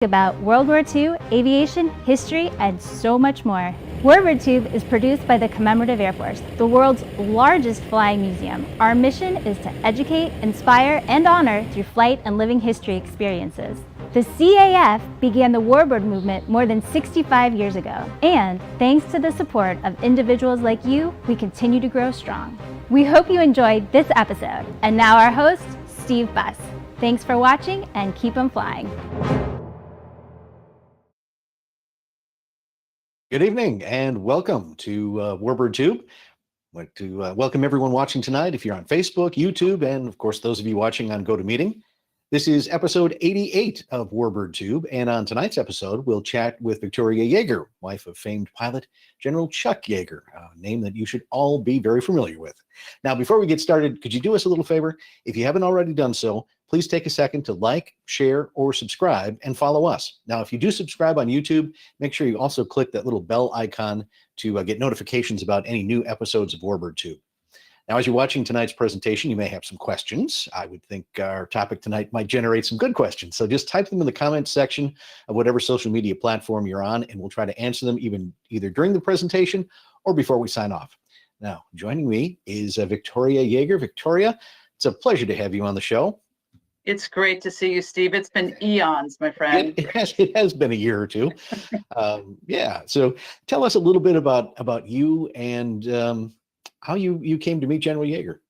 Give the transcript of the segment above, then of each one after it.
About World War II, aviation, history, and so much more. Warbird Tube is produced by the Commemorative Air Force, the world's largest flying museum. Our mission is to educate, inspire, and honor through flight and living history experiences. The CAF began the Warbird movement more than 65 years ago, and thanks to the support of individuals like you, we continue to grow strong. We hope you enjoyed this episode. And now our host, Steve Buss. Thanks for watching and keep 'em flying. Good evening and welcome to Warbird Tube. I'd like to welcome everyone watching tonight if you're on Facebook, YouTube, and of course those of you watching on GoToMeeting. This is episode 88 of Warbird Tube, and on tonight's episode we'll chat with Victoria Jaeger, wife of famed pilot General Chuck Yeager, a name that you should all be very familiar with. Now, before we get started, could you do us a little favor? If you haven't already done so, please take a second to like, share, or subscribe and follow us. Now, if you do subscribe on YouTube, make sure you also click that little bell icon to get notifications about any new episodes of Warbird Tube. Now, as you're watching tonight's presentation, you may have some questions. I would think our topic tonight might generate some good questions. So just type them in the comments section of whatever social media platform you're on, and we'll try to answer them either during the presentation or before we sign off. Now, joining me is Victoria Jaeger. Victoria, it's a pleasure to have you on the show. It's great to see you, Steve. It's been eons, my friend. It has been a year or two. Yeah. So tell us a little bit about you and how you came to meet General Jaeger.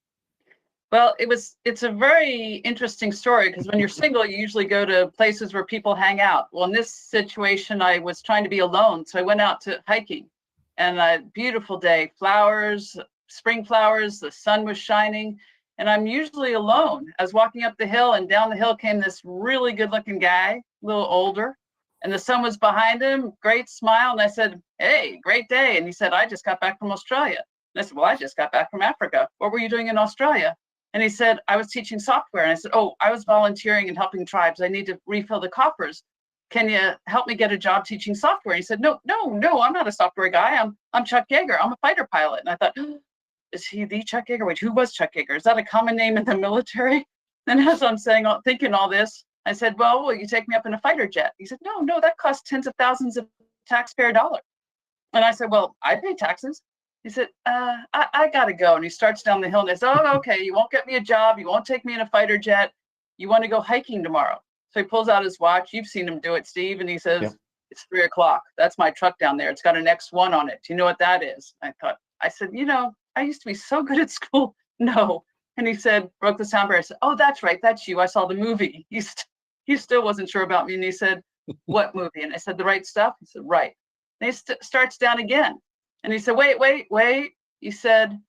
Well, it's a very interesting story because when you're single, you usually go to places where people hang out. Well, in this situation, I was trying to be alone. So I went out to hiking, and a beautiful day, flowers, spring flowers, the sun was shining. And I'm usually alone. I was walking up the hill, and down the hill came this really good looking guy, a little older, and the sun was behind him, great smile. And I said, "Hey, great day." And he said, "I just got back from Australia." And I said, "Well, I just got back from Africa. What were you doing in Australia?" And he said, "I was teaching software." And I said, "Oh, I was volunteering and helping tribes. I need to refill the coffers. Can you help me get a job teaching software?" And he said, No, I'm not a software guy. I'm Chuck Yeager. I'm a fighter pilot." And I thought, is he the Chuck Yeager? Wait, who was Chuck Yeager? Is that a common name in the military? And as I'm thinking all this, I said, "Well, will you take me up in a fighter jet?" He said, No, that costs tens of thousands of taxpayer dollars. And I said, "Well, I pay taxes." He said, I gotta go. And he starts down the hill and I said, "Oh, okay, you won't get me a job. You won't take me in a fighter jet. You want to go hiking tomorrow?" So he pulls out his watch. You've seen him do it, Steve. And he says, "Yep. It's 3:00. That's my truck down there. It's got an X1 on it. Do you know what that is?" I said, "I used to be so good at school." "No." And he said, broke the sound barrier. I said, "Oh, that's right. That's you. I saw the movie." He still wasn't sure about me. And he said, "What movie?" And I said, "The Right Stuff." He said, "Right." And he starts down again. And he said, wait. He said,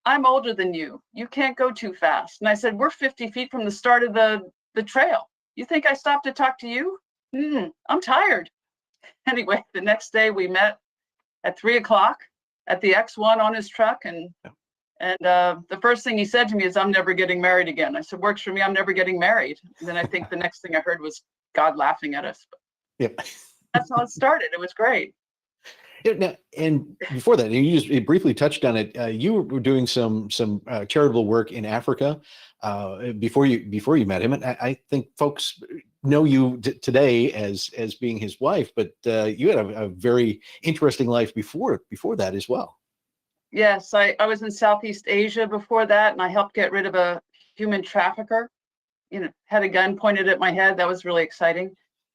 "I'm older than you. You can't go too fast." And I said, "We're 50 feet from the start of the trail. You think I stopped to talk to you? I'm tired." Anyway, the next day we met at 3:00 at the X1 on his truck. And the first thing he said to me is, "I'm never getting married again." I said, "Works for me. I'm never getting married." And then I think the next thing I heard was God laughing at us. Yep. That's how it started. It was great. Yeah, now, and before that, you just briefly touched on it. You were doing some charitable work in Africa before you met him, and I think folks know you today as being his wife, but you had a very interesting life before that as well. Yes, I was in Southeast Asia before that, and I helped get rid of a human trafficker. Had a gun pointed at my head. That was really exciting.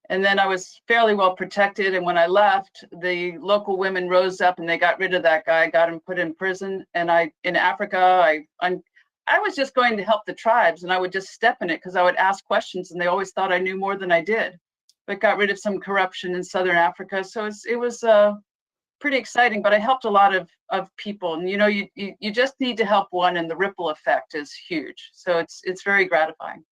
And then I was fairly well protected. And when I left, the local women rose up and they got rid of that guy, got him put in prison. And in Africa, I was just going to help the tribes, and I would just step in it because I would ask questions and they always thought I knew more than I did. But got rid of some corruption in Southern Africa. So it was pretty exciting, but I helped a lot of people. And you just need to help one, and the ripple effect is huge. So it's very gratifying.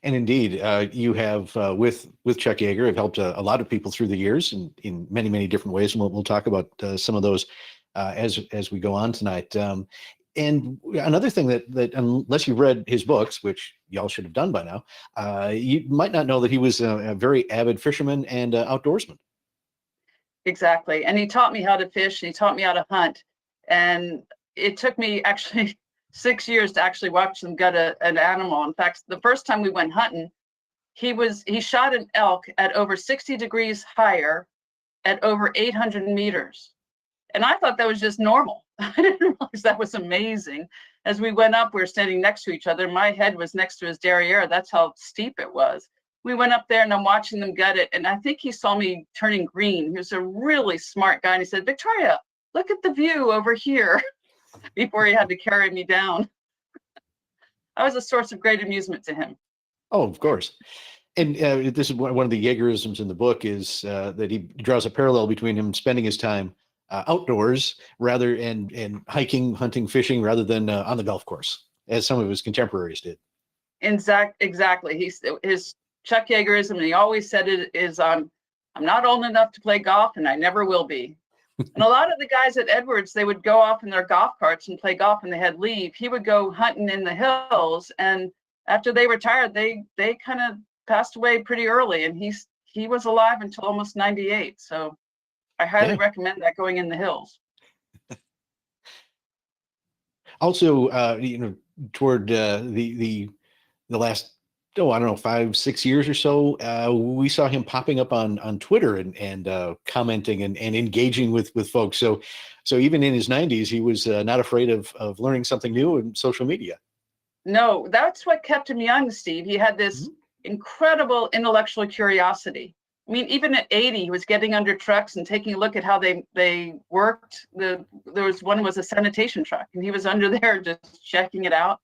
And indeed, you have, with Chuck Yeager, have helped a lot of people through the years in many, many different ways. And we'll talk about some of those as we go on tonight. And another thing that unless you've read his books, which y'all should have done by now, you might not know that he was a very avid fisherman and outdoorsman. Exactly. And he taught me how to fish, and he taught me how to hunt. And it took me actually 6 years to actually watch them gut an animal. In fact, the first time we went hunting, he shot an elk at over 60 degrees higher at over 800 meters. And I thought that was just normal. I didn't realize that was amazing. As we went up, we were standing next to each other. My head was next to his derriere. That's how steep it was. We went up there and I'm watching them gut it. And I think he saw me turning green. He was a really smart guy. And he said, Victoria, look at the view over here, before he had to carry me down. I was a source of great amusement to him. Oh, of course. And this is one of the Jaeger-isms in the book, is that he draws a parallel between him spending his time outdoors rather and hiking, hunting, fishing, rather than on the golf course, as some of his contemporaries did. Exactly. His Chuck Yeager-ism, and he always said it, is I'm not old enough to play golf, and I never will be. And a lot of the guys at Edwards, they would go off in their golf carts and play golf, and they had leave. He would go hunting in the hills, and after they retired, they kind of passed away pretty early, and he was alive until almost 98. So I highly recommend that, going in the hills. Also, toward the last, I don't know, 5-6 years or so, we saw him popping up on Twitter and commenting and engaging with folks. So even in his 90s, he was not afraid of learning something new in social media. No, that's what kept him young, Steve. He had this incredible intellectual curiosity. I mean, even at 80, he was getting under trucks and taking a look at how they worked. There was one was a sanitation truck, and he was under there just checking it out.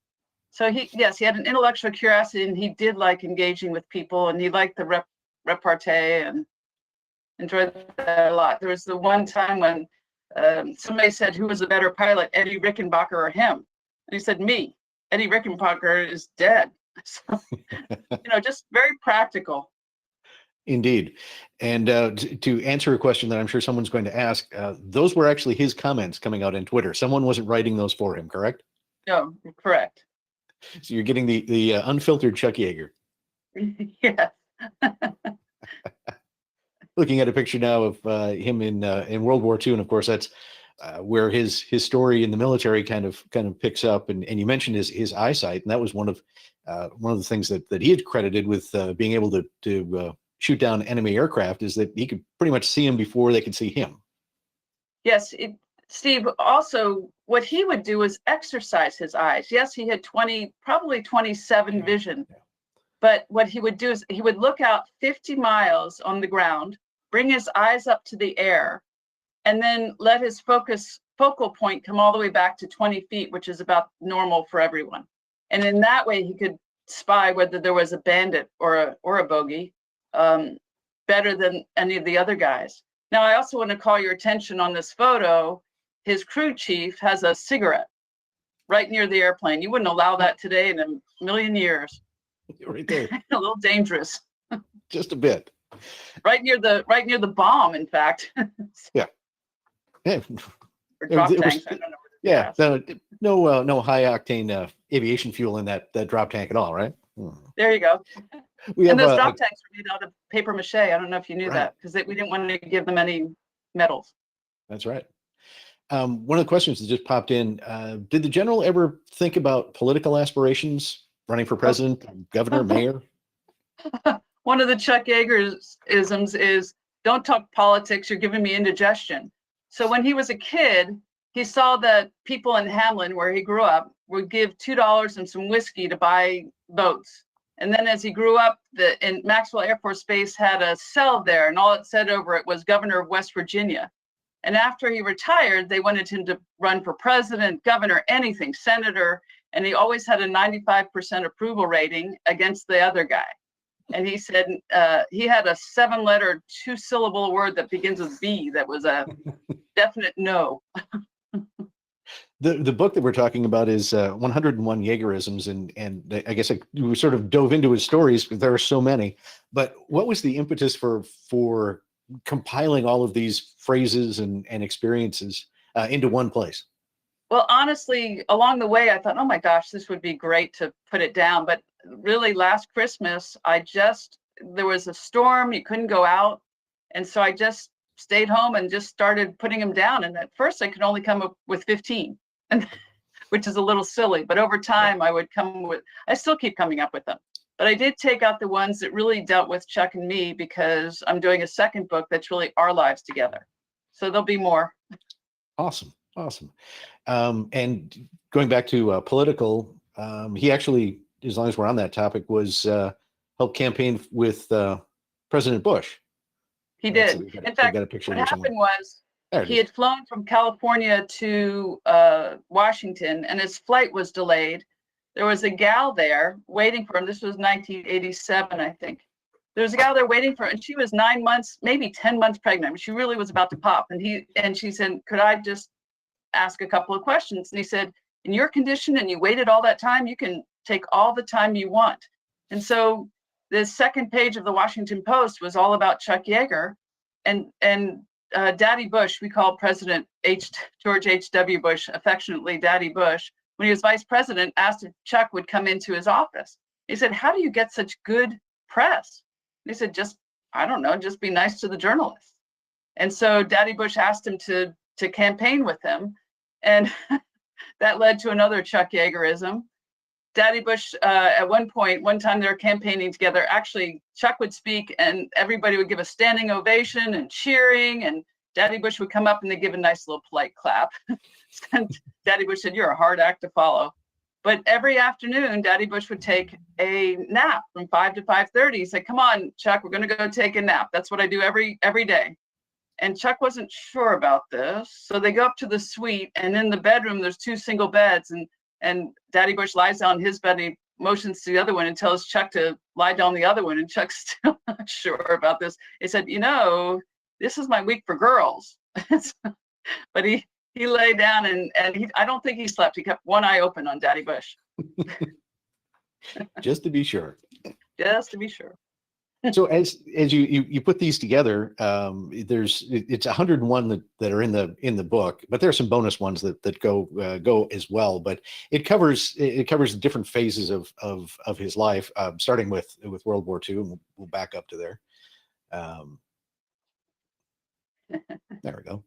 So he had an intellectual curiosity, and he did like engaging with people, and he liked the repartee and enjoyed that a lot. There was the one time when somebody said, who was a better pilot, Eddie Rickenbacker or him? And he said, me. Eddie Rickenbacker is dead. So, just very practical. Indeed. And to answer a question that I'm sure someone's going to ask, those were actually his comments coming out on Twitter. Someone wasn't writing those for him, correct? No, correct. So you're getting the unfiltered Chuck Yeager. Yes. Looking at a picture now of him in World War II, and of course that's where his story in the military kind of picks up. And you mentioned his eyesight, and that was one of the things that he had credited with being able to shoot down enemy aircraft, is that he could pretty much see them before they could see him. Yes, Steve, also what he would do is exercise his eyes. Yes, he had probably 27 vision. Yeah. But what he would do is he would look out 50 miles on the ground, bring his eyes up to the air, and then let his focal point come all the way back to 20 feet, which is about normal for everyone. And in that way, he could spy whether there was a bandit or a bogey better than any of the other guys. Now, I also want to call your attention on this photo. His crew chief has a cigarette right near the airplane. You wouldn't allow that today in a million years. Right there. A little dangerous. Just a bit. Right near the bomb, in fact. Yeah. Yeah. Or drop tanks. I don't know. Yeah. No high octane aviation fuel in that drop tank at all, right? There you go. And those drop tanks were made out of paper mache. I don't know if you knew that, because we didn't want to give them any metals. That's right. One of the questions that just popped in, did the general ever think about political aspirations, running for president, governor, mayor? One of the Chuck Yeager-isms is, don't talk politics, you're giving me indigestion. So when he was a kid, he saw that people in Hamlin, where he grew up, would give $2 and some whiskey to buy votes. And then as he grew up, in Maxwell Air Force Base had a cell there, and all it said over it was Governor of West Virginia. And after he retired, they wanted him to run for president, governor, anything, senator, and he always had a 95% approval rating against the other guy. And he said he had a 7-letter, 2-syllable word that begins with B that was a definite no. The book that we're talking about is 101 Jaeger-isms, and I guess we sort of dove into his stories because there are so many. But what was the impetus for compiling all of these phrases and experiences into one place? Well, honestly, along the way, I thought, oh my gosh, this would be great to put it down. But really, last Christmas, there was a storm, you couldn't go out. And so I just stayed home and just started putting them down. And at first, I could only come up with 15. Which is a little silly, but over time I still keep coming up with them. But I did take out the ones that really dealt with Chuck and me, because I'm doing a second book that's really our lives together. So there'll be more. Awesome. And going back to political, he actually, as long as we're on that topic, was helped campaign with President Bush. He did. So In fact, got a picture what here happened somewhere. was he had flown from California to Washington, and his flight was delayed. There was a gal there waiting for him. This was 1987, I think. There was a gal there waiting for him, and she was 9 months, maybe 10 months pregnant. She really was about to pop. And she said, "Could I just ask a couple of questions?" And he said, "In your condition, and you waited all that time, you can take all the time you want." And so the second page of the Washington Post was all about Chuck Yeager, and Daddy Bush. We call President George H.W. Bush affectionately Daddy Bush. When he was vice president, asked if Chuck would come into his office. He said, "How do you get such good press?" And he said, "I don't know, just be nice to the journalists." And so Daddy Bush asked him to campaign with him, and that led to another Chuck YEAGER-ism. Daddy Bush, at one time they were campaigning together. Actually, Chuck would speak and everybody would give a standing ovation and cheering, and Daddy Bush would come up and they'd give a nice little polite clap. And Daddy Bush said, "You're a hard act to follow." But every afternoon, Daddy Bush would take a nap from 5 to 5:30. He said, "Come on, Chuck, we're going to go take a nap. That's what I do every day." And Chuck wasn't sure about this. So they go up to the suite, and in the bedroom, there's 2 single beds, and Daddy Bush lies down his bed and he motions to the other one and tells Chuck to lie down the other one. And Chuck's still not sure about this. He said, "This is my week for girls." But he lay down and I don't think he slept. He kept one eye open on Daddy Bush. Just to be sure. Just to be sure. So as you put these together, it's 101 that are in the book, but there are some bonus ones that go as well. But it covers different phases of his life, starting with World War II, and we'll back up to there. There we go.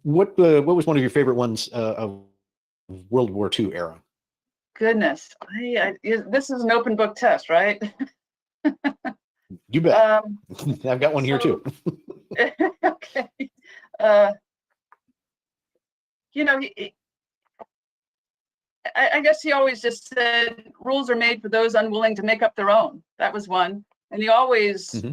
What was one of your favorite ones of World War II era? Goodness, this is an open book test, right? You bet. I've got one here too. Okay. I guess he always just said rules are made for those unwilling to make up their own. That was one. And he always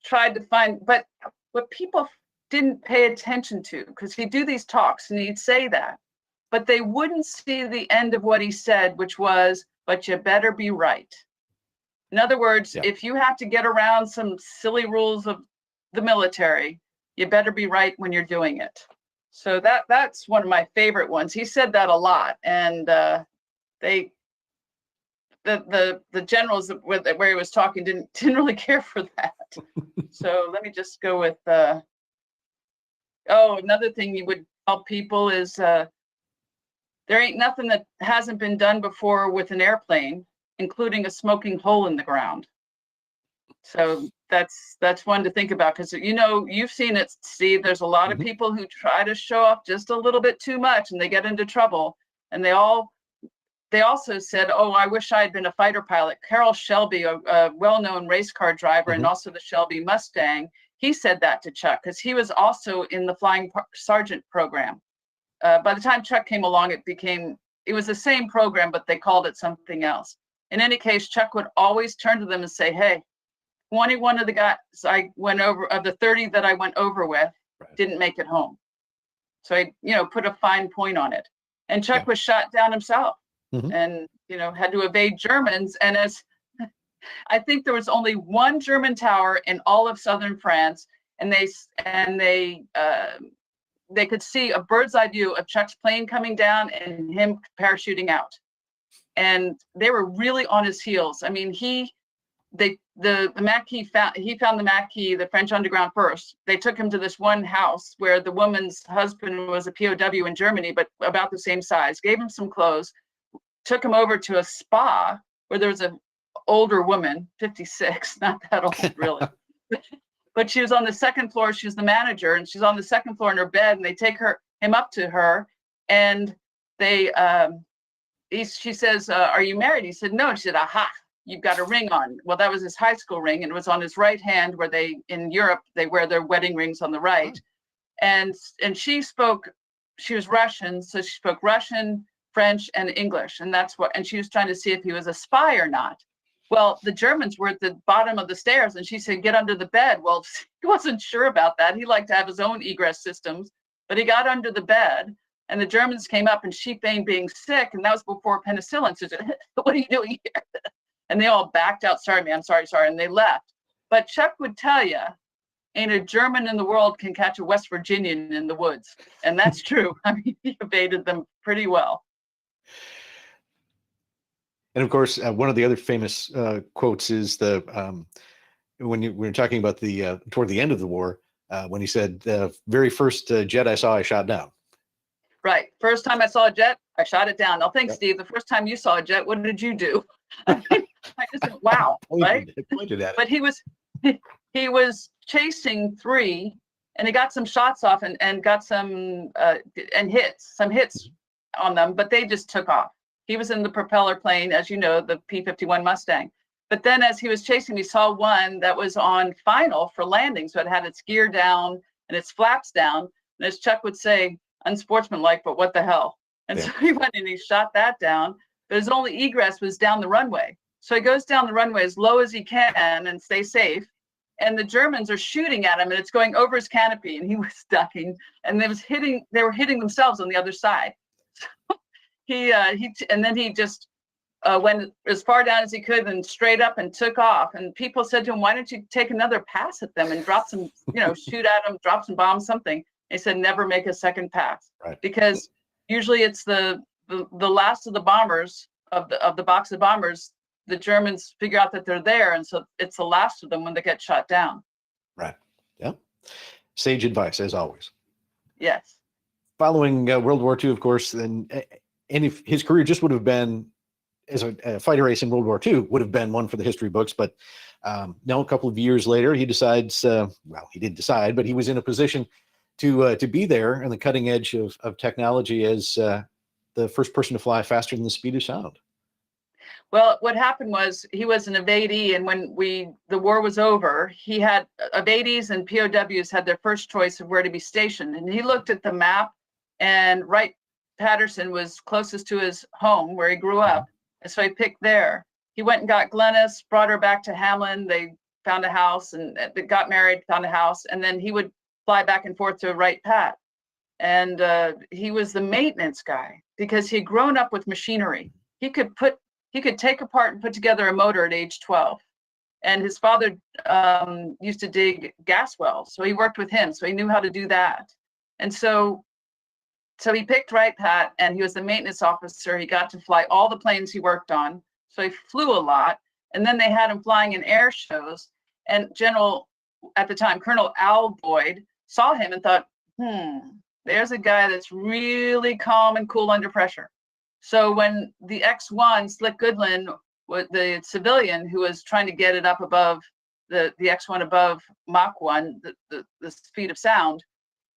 tried to find, but what people didn't pay attention to, because he'd do these talks and he'd say that, but they wouldn't see the end of what he said, which was, "But you better be right." In other words, if you have to get around some silly rules of the military, you better be right when you're doing it. So that's one of my favorite ones. He said that a lot, and the generals where he was talking didn't really care for that. So let me just go with another thing you would tell people is there ain't nothing that hasn't been done before with an airplane, including a smoking hole in the ground. So that's one to think about, because you've seen it, Steve. There's a lot of people who try to show off just a little bit too much and they get into trouble. And they also said, "Oh, I wish I had been a fighter pilot." Carroll Shelby, a well-known race car driver, and also the Shelby Mustang, he said that to Chuck because he was also in the Flying Sergeant program. By the time Chuck came along, it was the same program, but they called it something else. In any case, Chuck would always turn to them and say, "Hey, 21 of the guys I went over, of the 30 that I went over with, didn't make it home." So I, put a fine point on it. And Chuck was shot down himself and, had to evade Germans. And I think there was only one German tower in all of southern France, and they could see a bird's eye view of Chuck's plane coming down and him parachuting out. And they were really on his heels. I mean, the Maquis found the Maquis, the French underground first. They took him to this one house where the woman's husband was a POW in Germany, but about the same size, gave him some clothes, took him over to a spa where there was an older woman, 56, not that old really. But she was on the second floor. She was the manager, and she's on the second floor in her bed, and they take him up to her, and she says, "Are you married?" He said, "No." She said, "Aha, you've got a ring on. Well, that was his high school ring, and it was on his right hand, where in Europe, they wear their wedding rings on the right. And she was Russian, so she spoke Russian, French, and English. And she was trying to see if he was a spy or not. Well, the Germans were at the bottom of the stairs, and she said, get under the bed. Well, he wasn't sure about that. He liked to have his own egress systems, but he got under the bed, and the Germans came up, and she feigned being sick, and that was before penicillin. So she said, what are you doing here? And they all backed out. Sorry, man, sorry. And they left. But Chuck would tell you, ain't a German in the world can catch a West Virginian in the woods. And that's true. I mean, he evaded them pretty well. And of course, one of the other famous quotes is when we were talking about toward the end of the war, when he said, the very first jet I saw, I shot down. Right. First time I saw a jet, I shot it down. Now, thanks, Steve. The first time you saw a jet, what did you do? I just went, wow, right? I pointed at it. But he was chasing 3, and he got some shots off and got some hits on them, but they just took off. He was in the propeller plane, as you know, the P-51 Mustang. But then as he was chasing, he saw one that was on final for landing. So it had its gear down and its flaps down. And as Chuck would say, unsportsmanlike, but what the hell? And so he went and he shot that down. But his only egress was down the runway. So he goes down the runway as low as he can and stay safe. And the Germans are shooting at him, and it's going over his canopy, and he was ducking, and they were hitting themselves on the other side. So then he just went as far down as he could and straight up and took off. And people said to him, why don't you take another pass at them and drop some, shoot at them, drop some bombs, something. He said, never make a second pass. Right. Because usually it's the last of the bombers, of the box of bombers, the Germans figure out that they're there. And so it's the last of them when they get shot down. Right. Yeah. Sage advice, as always. Yes. Following World War II, of course, and if his career just would have been as a fighter ace in World War II would have been one for the history books. But now a couple of years later, he decides, he did decide, but he was in a position to be there on the cutting edge of technology as the first person to fly faster than the speed of sound. Well, what happened was he was an evadee, and when the war was over, he had evadies and POWs had their first choice of where to be stationed. And he looked at the map, and Wright-Patterson was closest to his home where he grew up. And so he picked there. He went and got Glennis, brought her back to Hamlin. They found a house and they got married, found a house, and then he would fly back and forth to Wright-Pat. And he was the maintenance guy because he had grown up with machinery. He could take apart and put together a motor at age 12. And his father used to dig gas wells, so he worked with him, so he knew how to do that. And so he picked Wright-Pat, and he was the maintenance officer. He got to fly all the planes he worked on, so he flew a lot. And then they had him flying in air shows. And at the time, Colonel Al Boyd saw him and thought, there's a guy that's really calm and cool under pressure. So when the X-1, Slick Goodland, the civilian who was trying to get it up above the X-1 above Mach 1, the speed of sound,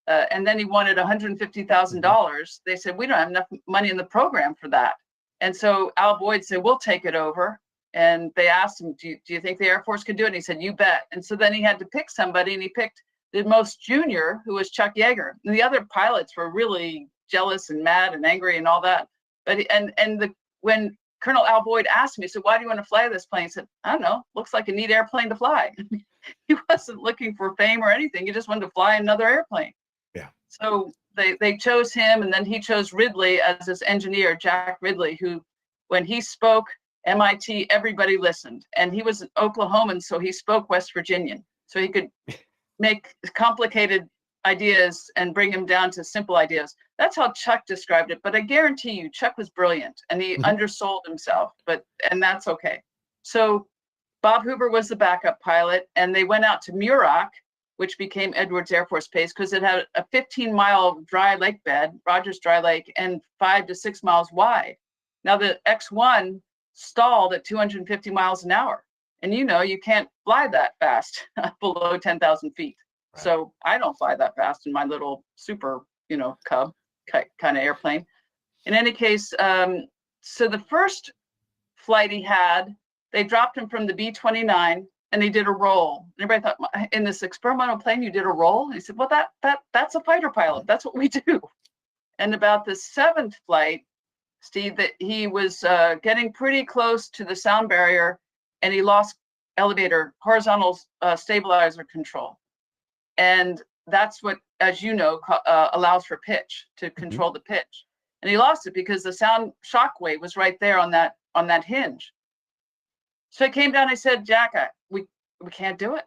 and then he wanted $150,000, they said, we don't have enough money in the program for that. And so Al Boyd said, we'll take it over. And they asked him, do you think the Air Force could do it? And he said, you bet. And so then he had to pick somebody, and he picked the most junior, who was Chuck Yeager. And the other pilots were really jealous and mad and angry and all that. But when Colonel Al Boyd asked me, he said, why do you want to fly this plane? He said, I don't know, looks like a neat airplane to fly. He wasn't looking for fame or anything. He just wanted to fly another airplane. Yeah. So they chose him, and then he chose Ridley as his engineer, Jack Ridley, who, when he spoke MIT, everybody listened. And he was an Oklahoman, so he spoke West Virginian. So he could make complicated ideas and bring them down to simple ideas. That's how Chuck described it. But I guarantee you, Chuck was brilliant, and he undersold himself, and that's okay. So Bob Hoover was the backup pilot, and they went out to Muroc, which became Edwards Air Force Base, because it had a 15-mile dry lake bed, Rogers Dry Lake, and 5 to 6 miles wide. Now the X-1 stalled at 250 miles an hour. And you can't fly that fast below 10,000 feet. Right. So I don't fly that fast in my little super, Cub kind of airplane. In any case, so the first flight he had they dropped him from the B-29 and they did a roll. And everybody thought, in this experimental plane, you did a roll? And he said, well, that's a fighter pilot. That's what we do. And about the 7th flight, Steve, that he was getting pretty close to the sound barrier and he lost elevator horizontal stabilizer control. And that's what, as you know, allows for pitch, to control the pitch. And he lost it because the sound shock wave was right there on that hinge. So I came down, I said, Jack, we can't do it.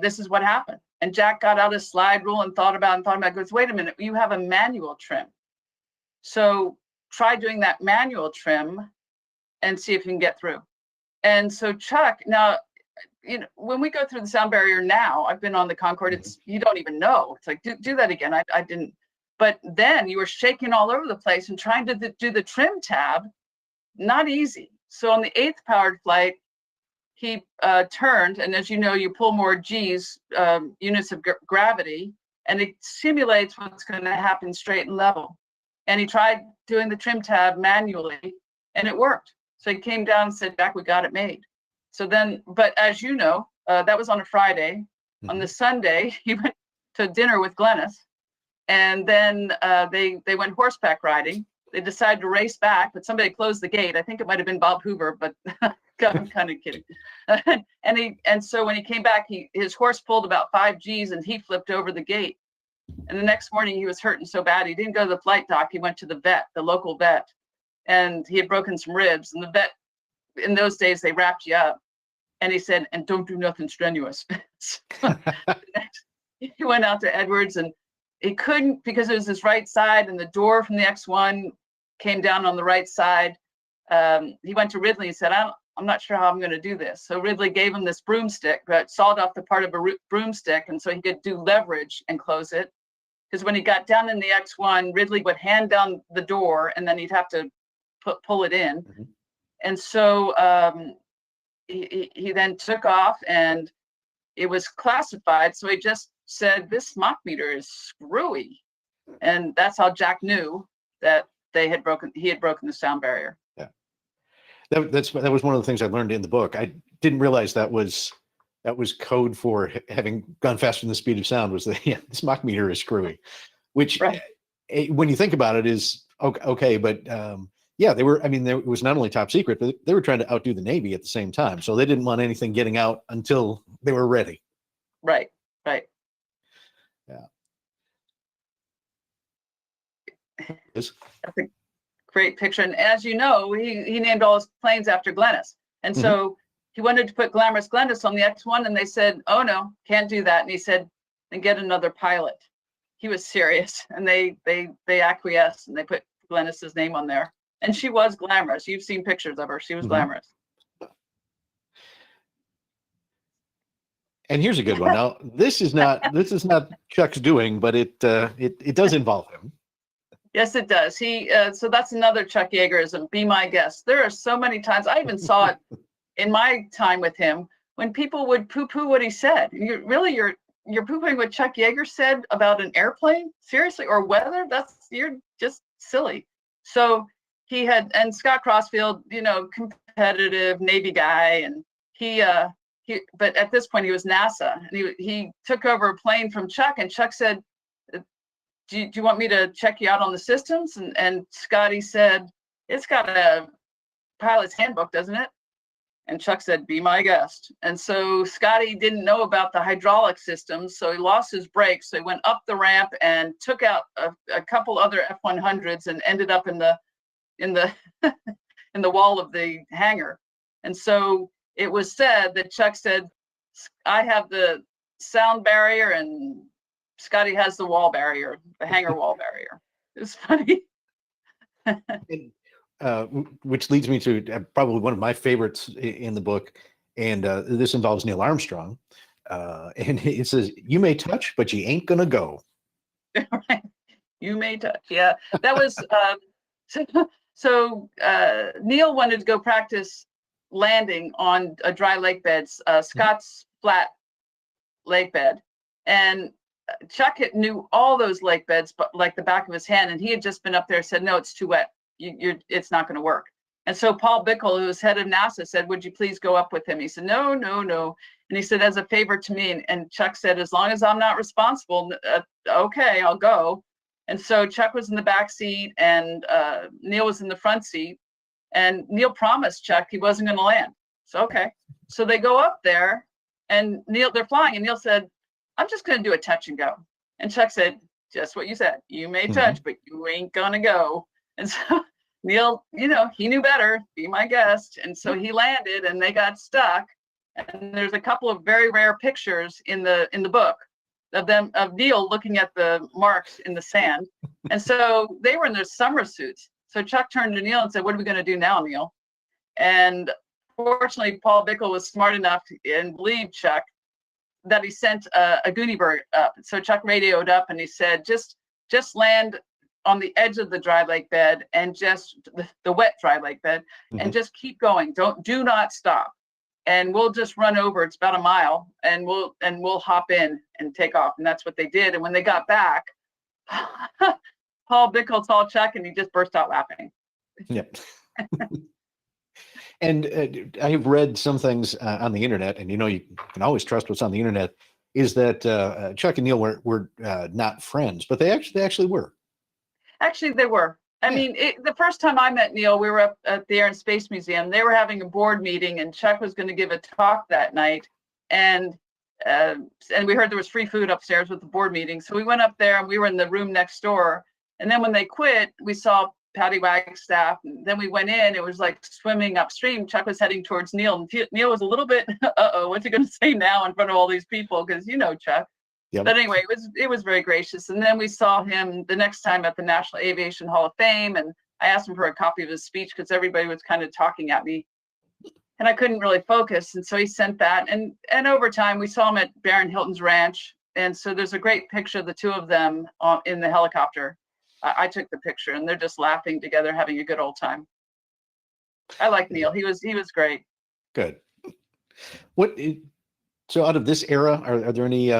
This is what happened. And Jack got out his slide rule and thought about it, goes, wait a minute, you have a manual trim. So try doing that manual trim and see if you can get through. And so Chuck, now, you know, when we go through the sound barrier now, I've been on the Concorde, it's, you don't even know. It's like, do that again. I didn't, but then you were shaking all over the place and trying to do the trim tab, not easy. So on the 8th powered flight, he turned, and as you know, you pull more G's, units of gravity, and it simulates what's going to happen straight and level. And he tried doing the trim tab manually, and it worked. So he came down and said, Jack, we got it made. So then, but as you know, that was on a Friday. On the Sunday, he went to dinner with Glennis, and then they went horseback riding. They decided to race back, but somebody closed the gate. I think it might have been Bob Hoover, but I'm kind of kidding. And so when he came back, his horse pulled about 5 G's and he flipped over the gate. And the next morning he was hurting so bad he didn't go to the flight doc. He went to the vet, the local vet, and he had broken some ribs. And the vet, in those days, they wrapped you up. And he said, and don't do nothing strenuous. He went out to Edwards and he couldn't, because it was his right side and the door from the X1 came down on the right side. He went to Ridley and said, I'm not sure how I'm going to do this. So Ridley gave him this broomstick, but sawed off the part of a broomstick, and so he could do leverage and close it. Because when he got down in the X1, Ridley would hand down the door, and then he'd have to pull it in. And so he then took off, and it was classified. So he just said, this Mach meter is screwy. And that's how Jack knew that he had broken the sound barrier. Yeah, that was one of the things I learned in the book. I didn't realize that was code for having gone faster than the speed of sound. Was that, yeah, this Mach meter is screwy, which right. When you think about it is okay, but yeah, they were. I mean, it was not only top secret, but they were trying to outdo the Navy at the same time. So they didn't want anything getting out until they were ready. Right. Yeah. That's a great picture. And as you know, he named all his planes after Glennis. And so he wanted to put Glamorous Glennis on the X1, and they said, oh no, can't do that. And he said, then get another pilot. He was serious, and they acquiesced, and they put Glennis's name on there. And she was glamorous. You've seen pictures of her. She was glamorous. And here's a good one. Now, this is not Chuck's doing, but it does involve him. Yes, it does. So that's another Chuck YEAGER-ism. Be my guest. There are so many times. I even saw it in my time with him when people would poo-poo what he said. You're poo-pooing what Chuck Yeager said about an airplane? Seriously? Or weather? You're just silly. So he had, and Scott Crossfield, you know, competitive Navy guy, and but at this point he was NASA, and he took over a plane from Chuck, and Chuck said, do you want me to check you out on the systems? And Scotty said, it's got a pilot's handbook, doesn't it? And Chuck said, be my guest. And so Scotty didn't know about the hydraulic systems, so he lost his brakes. So he went up the ramp and took out a couple other F-100s and ended up in the in the wall of the hangar. And so it was said that Chuck said, I have the sound barrier and Scotty has the wall barrier, the hangar wall barrier. It's funny. Which leads me to probably one of my favorites in the book, and this involves Neil Armstrong. And it says, you may touch, but you ain't gonna go. Right. You may touch. Yeah, that was so Neil wanted to go practice landing on a dry lake beds, Scott's flat lake bed, and Chuck knew all those lake beds, but like the back of his hand, and he had just been up there and said, no, it's too wet. It's not going to work. And so Paul Bickle, who was head of NASA, said, would you please go up with him? He said, no, no, no. And he said, as a favor to me. And Chuck said, as long as I'm not responsible, okay, I'll go. And so Chuck was in the back seat and Neil was in the front seat. And Neil promised Chuck he wasn't going to land. So, okay. So they go up there and Neil, they're flying. And Neil said, I'm just going to do a touch and go. And Chuck said, just what you said. You may touch, but you ain't going to go. And so Neil, you know, he knew better, be my guest. And so he landed and they got stuck. And there's a couple of very rare pictures in the book of Neil looking at the marks in the sand. And so they were in their summer suits. So Chuck turned to Neil and said, what are we going to do now, Neil? And fortunately, Paul Bickle was smart enough and believed Chuck that he sent a Goonie bird up. So Chuck radioed up and he said, just land on the edge of the dry lake bed and just the wet dry lake bed and just keep going. Do not stop. And we'll just run over. It's about a mile and we'll hop in and take off. And that's what they did. And when they got back, Paul Bickle saw Chuck and he just burst out laughing. Yep. And I have read some things on the internet, and you know, you can always trust what's on the internet, is that Chuck and Neil were not friends, but they actually were. Actually, they were. I mean, the first time I met Neil, we were up at the Air and Space Museum. They were having a board meeting, and Chuck was going to give a talk that night. And we heard there was free food upstairs with the board meeting. So we went up there, and we were in the room next door. And then when they quit, we saw Patty Wagstaff. And then we went in. It was like swimming upstream. Chuck was heading towards Neil. And Neil was a little bit, what's he going to say now in front of all these people? Because you know Chuck. Yep. But anyway, it was very gracious. And then we saw him the next time at the National Aviation Hall of Fame. And I asked him for a copy of his speech because everybody was kind of talking at me. And I couldn't really focus. And so he sent that. And over time, we saw him at Baron Hilton's ranch. And so there's a great picture of the two of them in the helicopter. I took the picture and they're just laughing together, having a good old time. I like Neil. He was great. Good. So out of this era, are there any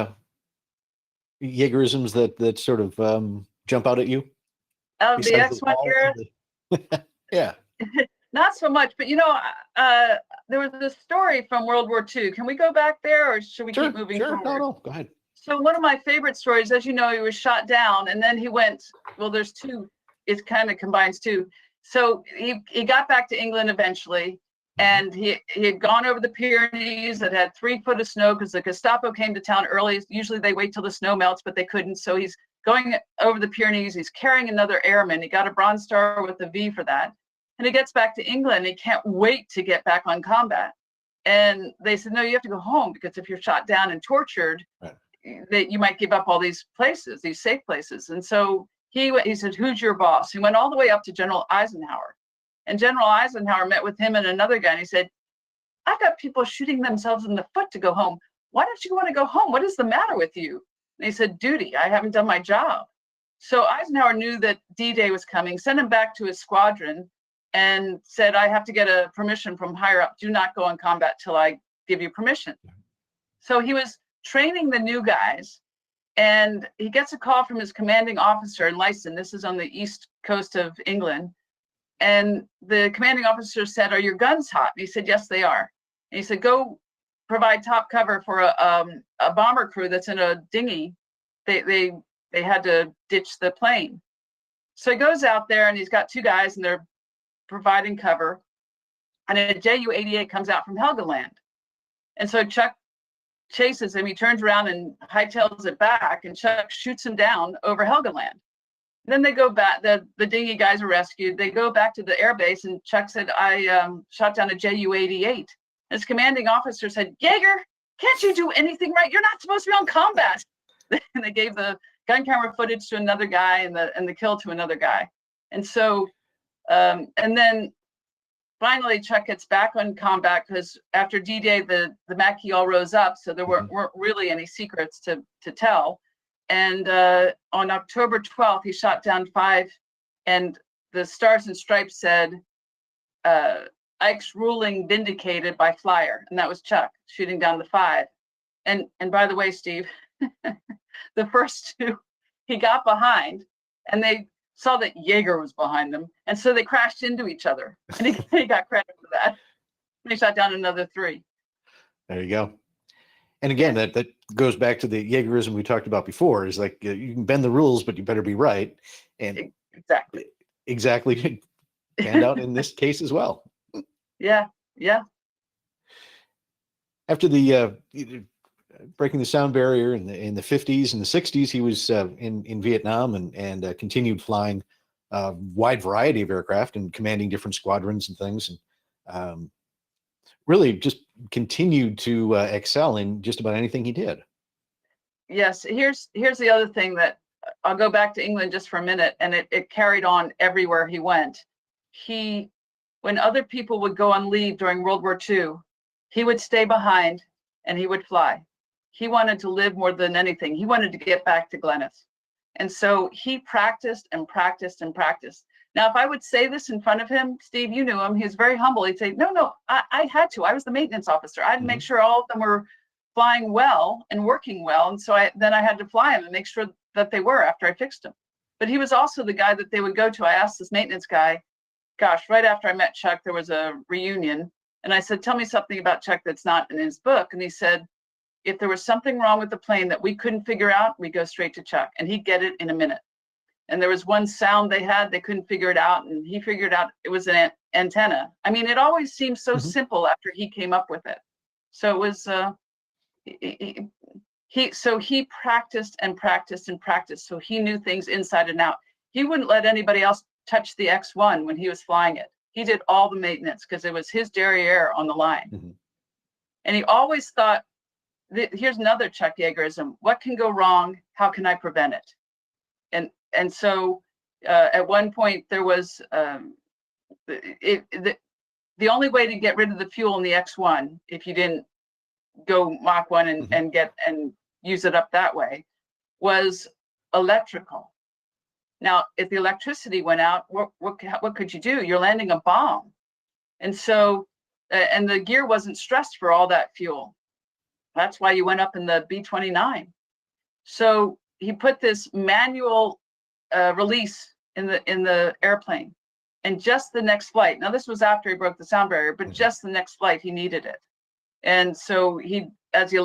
Jaeger-isms that sort of jump out at you? The X1 era? Yeah. Not so much, but you know, there was this story from World War II. Can we go back there or should we keep moving forward? No, go ahead. So one of my favorite stories, as you know, he was shot down and then he went, well, there's two, it kind of combines two. So he got back to England eventually, and he had gone over the Pyrenees that had 3 foot of snow because the Gestapo came to town early. Usually they wait till the snow melts, but they couldn't. So he's going over the Pyrenees. He's carrying another airman. He got a Bronze Star with a V for that. And he gets back to England. He can't wait to get back on combat. And they said, no, you have to go home because if you're shot down and tortured, that you might give up all these places, these safe places. And so he said, who's your boss? He went all the way up to General Eisenhower. And General Eisenhower met with him and another guy. And he said, I've got people shooting themselves in the foot to go home. Why don't you want to go home? What is the matter with you? And he said, duty. I haven't done my job. So Eisenhower knew that D-Day was coming, sent him back to his squadron and said, I have to get a permission from higher up. Do not go on combat till I give you permission. So he was training the new guys, and he gets a call from his commanding officer in Leicester. This is on the east coast of England. And the commanding officer said, are your guns hot? And he said, yes, they are. And he said, go provide top cover for a bomber crew that's in a dinghy. They had to ditch the plane. So he goes out there and he's got 2 guys and they're providing cover. And a Ju-88 comes out from Helgoland. And so Chuck chases him. He turns around and hightails it back, and Chuck shoots him down over Helgoland. Then they go back, the dinghy guys are rescued. They go back to the air base, and Chuck said, I shot down a Ju-88. His commanding officer said, Jaeger, can't you do anything right? You're not supposed to be on combat. And they gave the gun camera footage to another guy and the kill to another guy. And so, and then finally, Chuck gets back on combat because after D-Day, the Maquis all rose up, so there weren't really any secrets to tell. And on October 12th, he shot down 5, and the Stars and Stripes said, Ike's ruling vindicated by flyer, and that was Chuck shooting down the 5. And by the way, Steve, the first 2, he got behind, and they saw that Jaeger was behind them, and so they crashed into each other, and he got credit for that. They shot down another 3. There you go. And again, that goes back to the Jaegerism we talked about before. Is like you can bend the rules, but you better be right. And exactly panned out in this case as well. Yeah. After the breaking the sound barrier in the 50s and the 60s, he was in Vietnam and continued flying a wide variety of aircraft and commanding different squadrons and things, and really just continued to excel in just about anything he did. Yes. Here's the other thing that I'll go back to England just for a minute, and it carried on everywhere he went. When other people would go on leave during World War II, he would stay behind and he would fly. He wanted to live more than anything. He wanted to get back to Glennis. And so he practiced and practiced and practiced. Now, if I would say this in front of him, Steve, you knew him, he was very humble. He'd say, no, I had to. I was the maintenance officer. I had to make sure all of them were flying well and working well. And so then I had to fly them and make sure that they were after I fixed them. But he was also the guy that they would go to. I asked this maintenance guy, gosh, right after I met Chuck, there was a reunion. And I said, tell me something about Chuck that's not in his book. And he said, if there was something wrong with the plane that we couldn't figure out, we'd go straight to Chuck and he'd get it in a minute. And there was one sound they couldn't figure it out. And he figured out it was an antenna. I mean, it always seemed so simple after he came up with it. So it was, he practiced and practiced and practiced. So he knew things inside and out. He wouldn't let anybody else touch the X1 when he was flying it. He did all the maintenance because it was his derriere on the line. And he always thought, here's another Chuck Yeager-ism. What can go wrong? How can I prevent it? And so at one point there was the only way to get rid of the fuel in the X1, if you didn't go Mach 1 and use it up that way, was electrical. Now, if the electricity went out, what could you do? You're landing a bomb. And so, and the gear wasn't stressed for all that fuel. That's why you went up in the B-29. So he put this manual release in the airplane. And just the next flight, now this was after he broke the sound barrier, but just the next flight he needed it. And so as he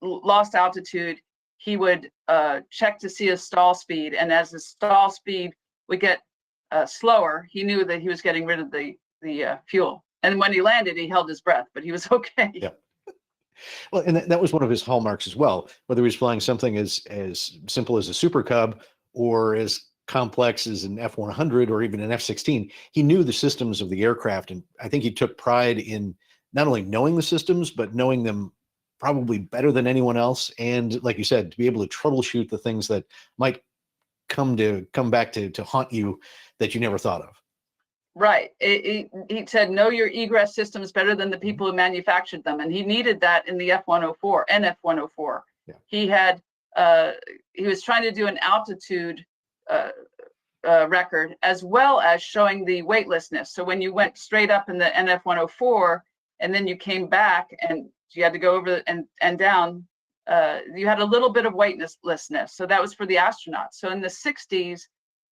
lost altitude, he would check to see his stall speed. And as the stall speed would get slower, he knew that he was getting rid of the fuel. And when he landed, he held his breath, but he was okay. Yeah. Well, and that was one of his hallmarks as well. Whether he was flying something as simple as a Super Cub or as complex as an F-100 or even an F-16, he knew the systems of the aircraft. And I think he took pride in not only knowing the systems, but knowing them probably better than anyone else. And like you said, to be able to troubleshoot the things that might come back to haunt you that you never thought of. Right. He said, know your egress systems better than the people who manufactured them. And he needed that in the F-104 and F-104. Yeah. He was trying to do an altitude record as well as showing the weightlessness. So when you went straight up in the NF-104 and then you came back and you had to go over and down, you had a little bit of weightlessness. So that was for the astronauts. So in the 60s,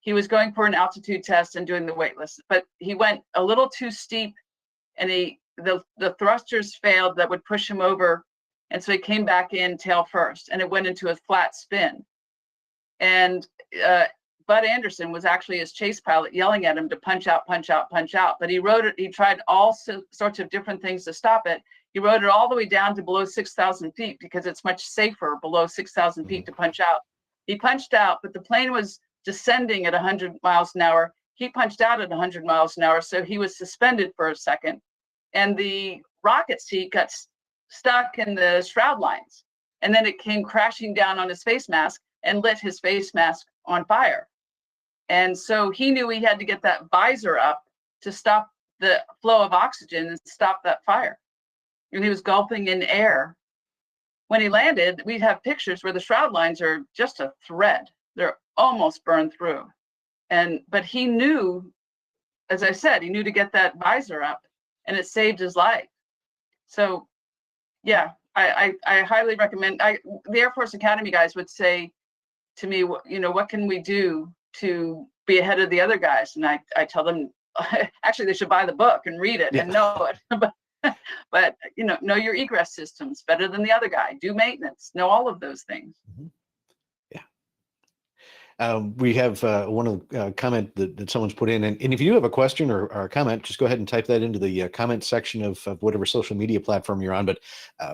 he was going for an altitude test and doing the weightless, but he went a little too steep and the thrusters failed that would push him over. And so he came back in tail first and it went into a flat spin. And Bud Anderson was actually his chase pilot yelling at him to punch out, punch out, punch out. But he tried all sorts of different things to stop it. He rode it all the way down to below 6,000 feet because it's much safer below 6,000 feet to punch out. He punched out, but the plane was descending at 100 miles an hour. He punched out at 100 miles an hour. So he was suspended for a second. And the rocket seat got stuck in the shroud lines. And then it came crashing down on his face mask and lit his face mask on fire. And so he knew he had to get that visor up to stop the flow of oxygen and stop that fire. And he was gulping in air. When he landed, we have pictures where the shroud lines are just a thread. They're almost burned through. But he knew, as I said, he knew to get that visor up and it saved his life. So yeah, I highly recommend, the Air Force Academy guys would say to me, what can we do to be ahead of the other guys. And I tell them, actually, they should buy the book and read it and know it. But know your egress systems better than the other guy. Do maintenance. Know all of those things. We have one comment that someone's put in, and if you do have a question or a comment, just go ahead and type that into the comment section of whatever social media platform you're on. But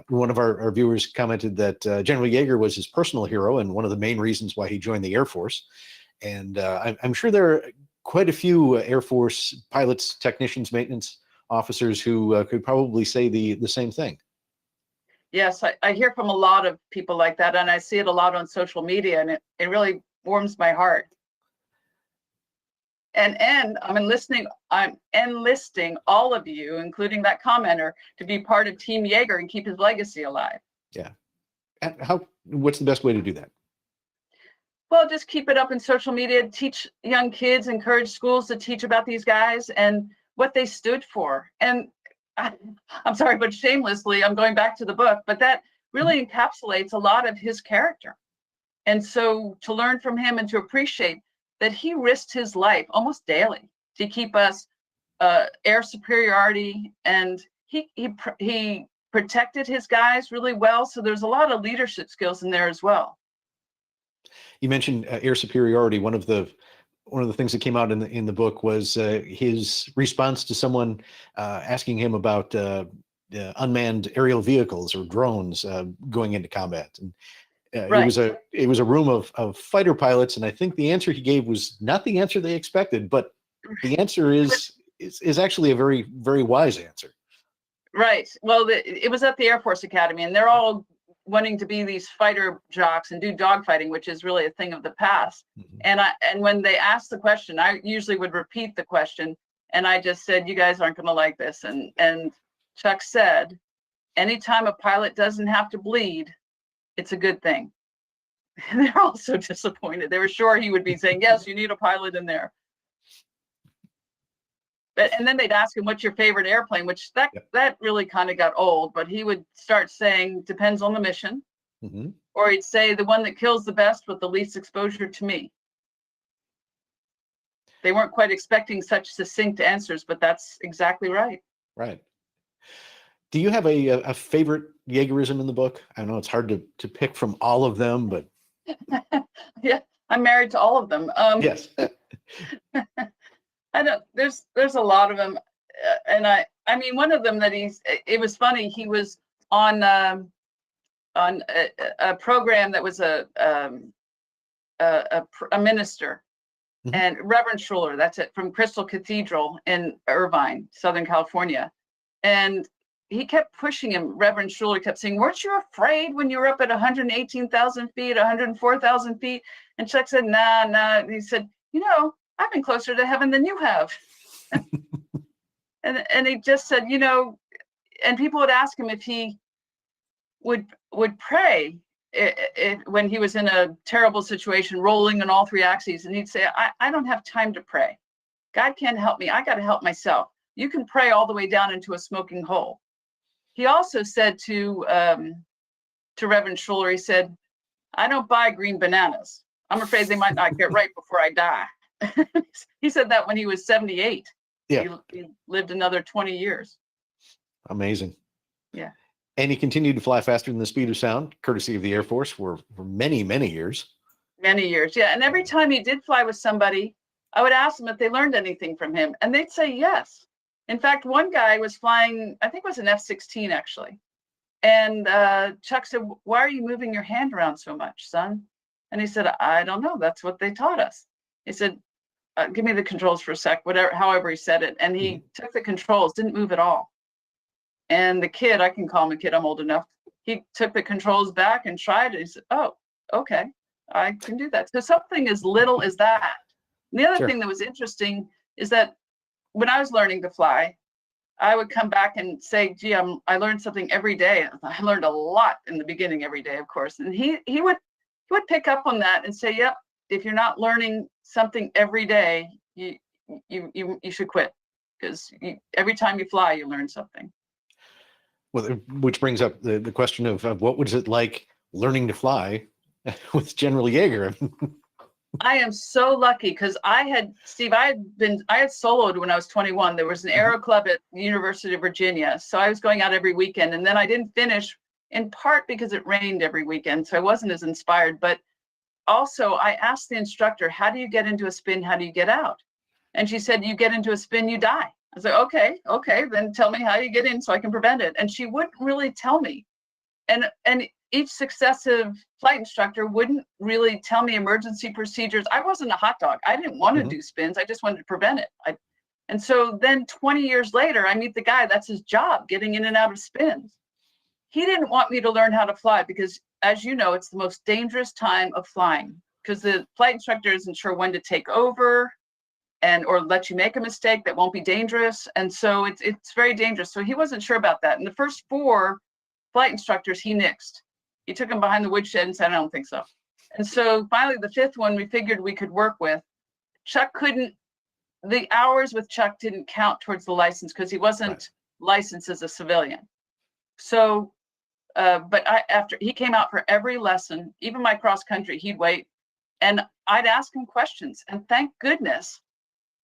one of our viewers commented that General Jaeger was his personal hero and one of the main reasons why he joined the Air Force. And I'm sure there are quite a few Air Force pilots, technicians, maintenance officers who could probably say the same thing. Yes, I hear from a lot of people like that, and I see it a lot on social media, and it really warms my heart. And I'm enlisting all of you, including that commenter, to be part of Team Jaeger and keep his legacy alive. Yeah. And what's the best way to do that? Well, just keep it up in social media, teach young kids, encourage schools to teach about these guys and what they stood for. And I'm sorry, but shamelessly, I'm going back to the book, but that really encapsulates a lot of his character. And so to learn from him and to appreciate that he risked his life almost daily to keep us air superiority, and he protected his guys really well. So there's a lot of leadership skills in there as well. You mentioned air superiority. One of the things that came out in the book was his response to someone asking him about unmanned aerial vehicles or drones going into combat. And right. It was a room of fighter pilots, and I think the answer he gave was not the answer they expected, but the answer is actually a very, very wise answer. Right. Well, it was at the Air Force Academy, and they're all wanting to be these fighter jocks and do dogfighting, which is really a thing of the past. Mm-hmm. And when they asked the question, I usually would repeat the question, and I just said, "You guys aren't going to like this." And Chuck said, "Anytime a pilot doesn't have to bleed, it's a good thing." And they're all so disappointed. They were sure he would be saying, "Yes, you need a pilot in there." And then they'd ask him, "What's your favorite airplane?" Which that really kind of got old, but he would start saying, "Depends on the mission." Mm-hmm. Or he'd say, "The one that kills the best with the least exposure to me." They weren't quite expecting such succinct answers, but that's exactly right. Right. Do you have a favorite Jaegerism in the book? I know it's hard to pick from all of them, but yeah, I'm married to all of them. Yes. I don't. There's a lot of them, and I mean, one of them that it was funny. He was on a program that was a minister, mm-hmm. and Reverend Schuler. That's it, from Crystal Cathedral in Irvine, Southern California, and he kept pushing him. Reverend Schuler kept saying, "Weren't you afraid when you were up at 118,000 feet, 104,000 feet?" And Chuck said, "Nah." And he said, "I've been closer to heaven than you have." and he just said, and people would ask him if he would pray when he was in a terrible situation, rolling on all three axes. And he'd say, I don't have time to pray. God can't help me. I got to help myself. You can pray all the way down into a smoking hole. He also said to Reverend Schuler, he said, "I don't buy green bananas. I'm afraid they might not get ripe before I die." He said that when he was 78. Yeah. He lived another 20 years. Amazing. Yeah. And he continued to fly faster than the speed of sound, courtesy of the Air Force, for many, many years. Many years, yeah. And every time he did fly with somebody, I would ask them if they learned anything from him, and they'd say yes. In fact, one guy was flying, I think it was an F-16 actually. And Chuck said, "Why are you moving your hand around so much, son?" And he said, "I don't know. That's what they taught us." He said, "Give me the controls for a sec," however he said it. And he took the controls, didn't move at all. And the kid, I can call him a kid, I'm old enough. He took the controls back and tried it. He said, "Oh, okay, I can do that." So something as little as that. And the other thing that was interesting is that when I was learning to fly, I would come back and say, "Gee, I learned something every day." I learned a lot in the beginning every day, of course. And he would pick up on that and say, "Yep, if you're not learning something every day, you should quit, because every time you fly, you learn something." Well, which brings up the question of what was it like learning to fly with General Jaeger? I am so lucky because Steve, I had soloed when I was 21. There was an aero club at the University of Virginia. So I was going out every weekend, and then I didn't finish in part because it rained every weekend. So I wasn't as inspired, but also I asked the instructor, how do you get into a spin? How do you get out? And she said, you get into a spin, you die. I was like, okay, then tell me how you get in so I can prevent it. And she wouldn't really tell me. And each successive flight instructor wouldn't really tell me emergency procedures. I wasn't a hot dog. I didn't want to do spins. I just wanted to prevent it. And so then 20 years later, I meet the guy, that's his job, getting in and out of spins. He didn't want me to learn how to fly because, as you know, it's the most dangerous time of flying because the flight instructor isn't sure when to take over or let you make a mistake that won't be dangerous. And so it's very dangerous. So he wasn't sure about that. And the first 4 flight instructors he nixed. He took him behind the woodshed and said, I don't think so. And so finally, the 5th one we figured we could work with. The hours with Chuck didn't count towards the license because he wasn't licensed as a civilian. So, but after he came out for every lesson, even my cross country, he'd wait and I'd ask him questions. And thank goodness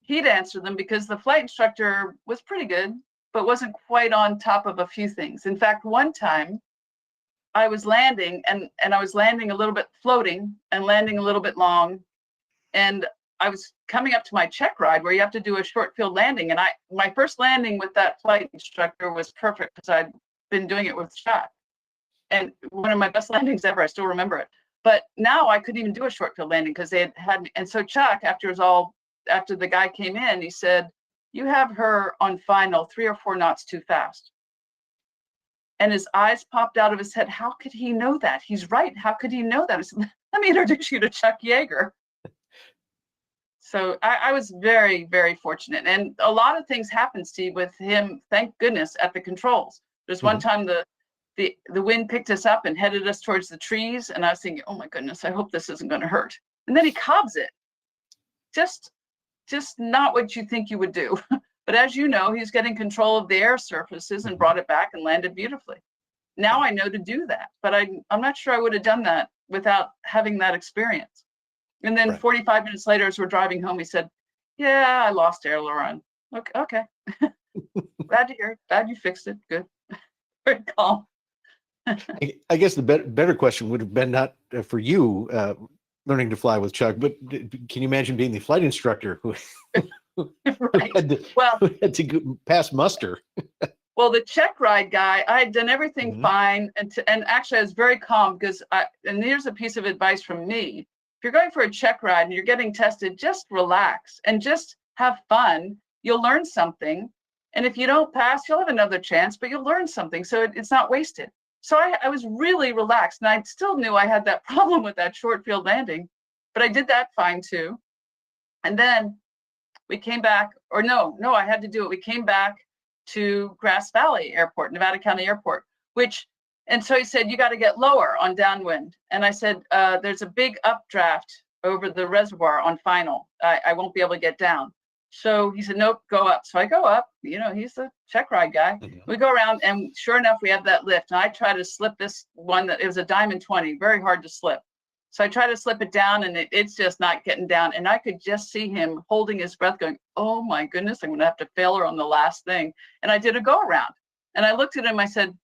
he'd answer them because the flight instructor was pretty good, but wasn't quite on top of a few things. In fact, one time I was landing and I was landing a little bit floating and landing a little bit long. And I was coming up to my check ride where you have to do a short field landing. And my first landing with that flight instructor was perfect because I'd been doing it with Chuck. And one of my best landings ever, I still remember it. But now I couldn't even do a short field landing because they had me. And so Chuck, after the guy came in, he said, you have her on final 3 or 4 knots too fast. And his eyes popped out of his head. How could he know that? He's right. How could he know that? I said, let me introduce you to Chuck Yeager. So I was very, very fortunate. And a lot of things happened, Steve, with him, thank goodness, at the controls. There's one time the wind picked us up and headed us towards the trees. And I was thinking, oh my goodness, I hope this isn't going to hurt. And then he cobs it. Just not what you think you would do. But as you know, he's getting control of the air surfaces and brought it back and landed beautifully. Now I know to do that, but I'm not sure I would have done that without having that experience. And then 45 minutes later, as we're driving home, he said, yeah, I lost aileron. Okay. Glad to hear it. Glad you fixed it. Good. Very calm. I guess the better question would have been not for you learning to fly with Chuck, but can you imagine being the flight instructor who had to pass muster? Well, the check ride guy, I had done everything fine. And actually I was very calm because and here's a piece of advice from me. If you're going for a check ride and you're getting tested, just relax and just have fun. You'll learn something. And if you don't pass, you'll have another chance, but you'll learn something. So it's not wasted. So I was really relaxed and I still knew I had that problem with that short field landing, but I did that fine too. And then we came back, or no, I had to do it. We came back to Grass Valley Airport, Nevada County Airport, and so he said, you got to get lower on downwind. And I said, there's a big updraft over the reservoir on final. I won't be able to get down. So he said, nope, go up. So I go up, he's the check ride guy. We go around and sure enough, we have that lift. And I try to slip this one it was a Diamond 20, very hard to slip. So I try to slip it down and it's just not getting down. And I could just see him holding his breath going, oh my goodness, I'm going to have to fail her on the last thing. And I did a go around and I looked at him, I said,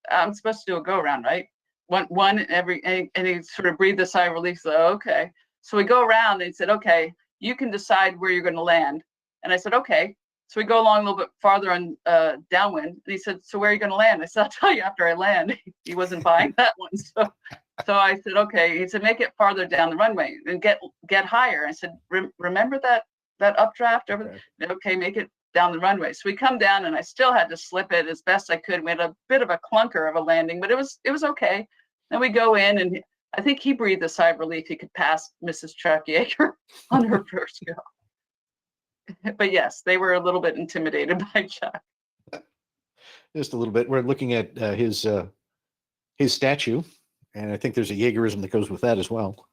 I'm supposed to do a go around, right? One and he sort of breathed a sigh of relief. So, okay. So we go around and he said, okay, you can decide where you're going to land. And I said, okay. So we go along a little bit farther on downwind. And he said, so where are you going to land? I said, I'll tell you after I land. He wasn't buying that one. So I said, okay. He said, make it farther down the runway and get higher. I said, remember that updraft over there? Okay, make it down the runway. So we come down and I still had to slip it as best I could. We had a bit of a clunker of a landing, but it was okay. Then we go in and I think he breathed a sigh of relief. He could pass Mrs. Chuck Yeager on her first go. But yes, they were a little bit intimidated by Chuck. Just a little bit. We're looking at his statue, and I think there's a Jaegerism that goes with that as well.